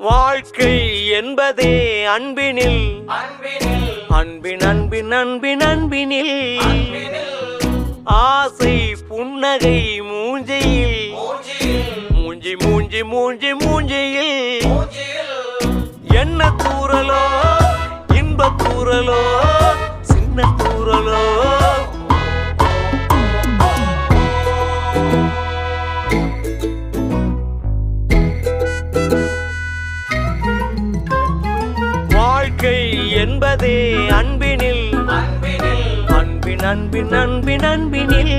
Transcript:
வாழ்க்கை என்பதே அன்பினில் அன்பின் அன்பின் அன்பின் அன்பினில் ஆசை புன்னகை மூஞ்சியில் மூஞ்சி மூஞ்சி மூஞ்சி மூஞ்சியில் என்ன தூரலோ இன்ப தூரலோ சின்ன தூரலோ வாழ்க்கை என்பதே அன்பினில் அன்பின் அன்பின் அன்பின் அன்பினில்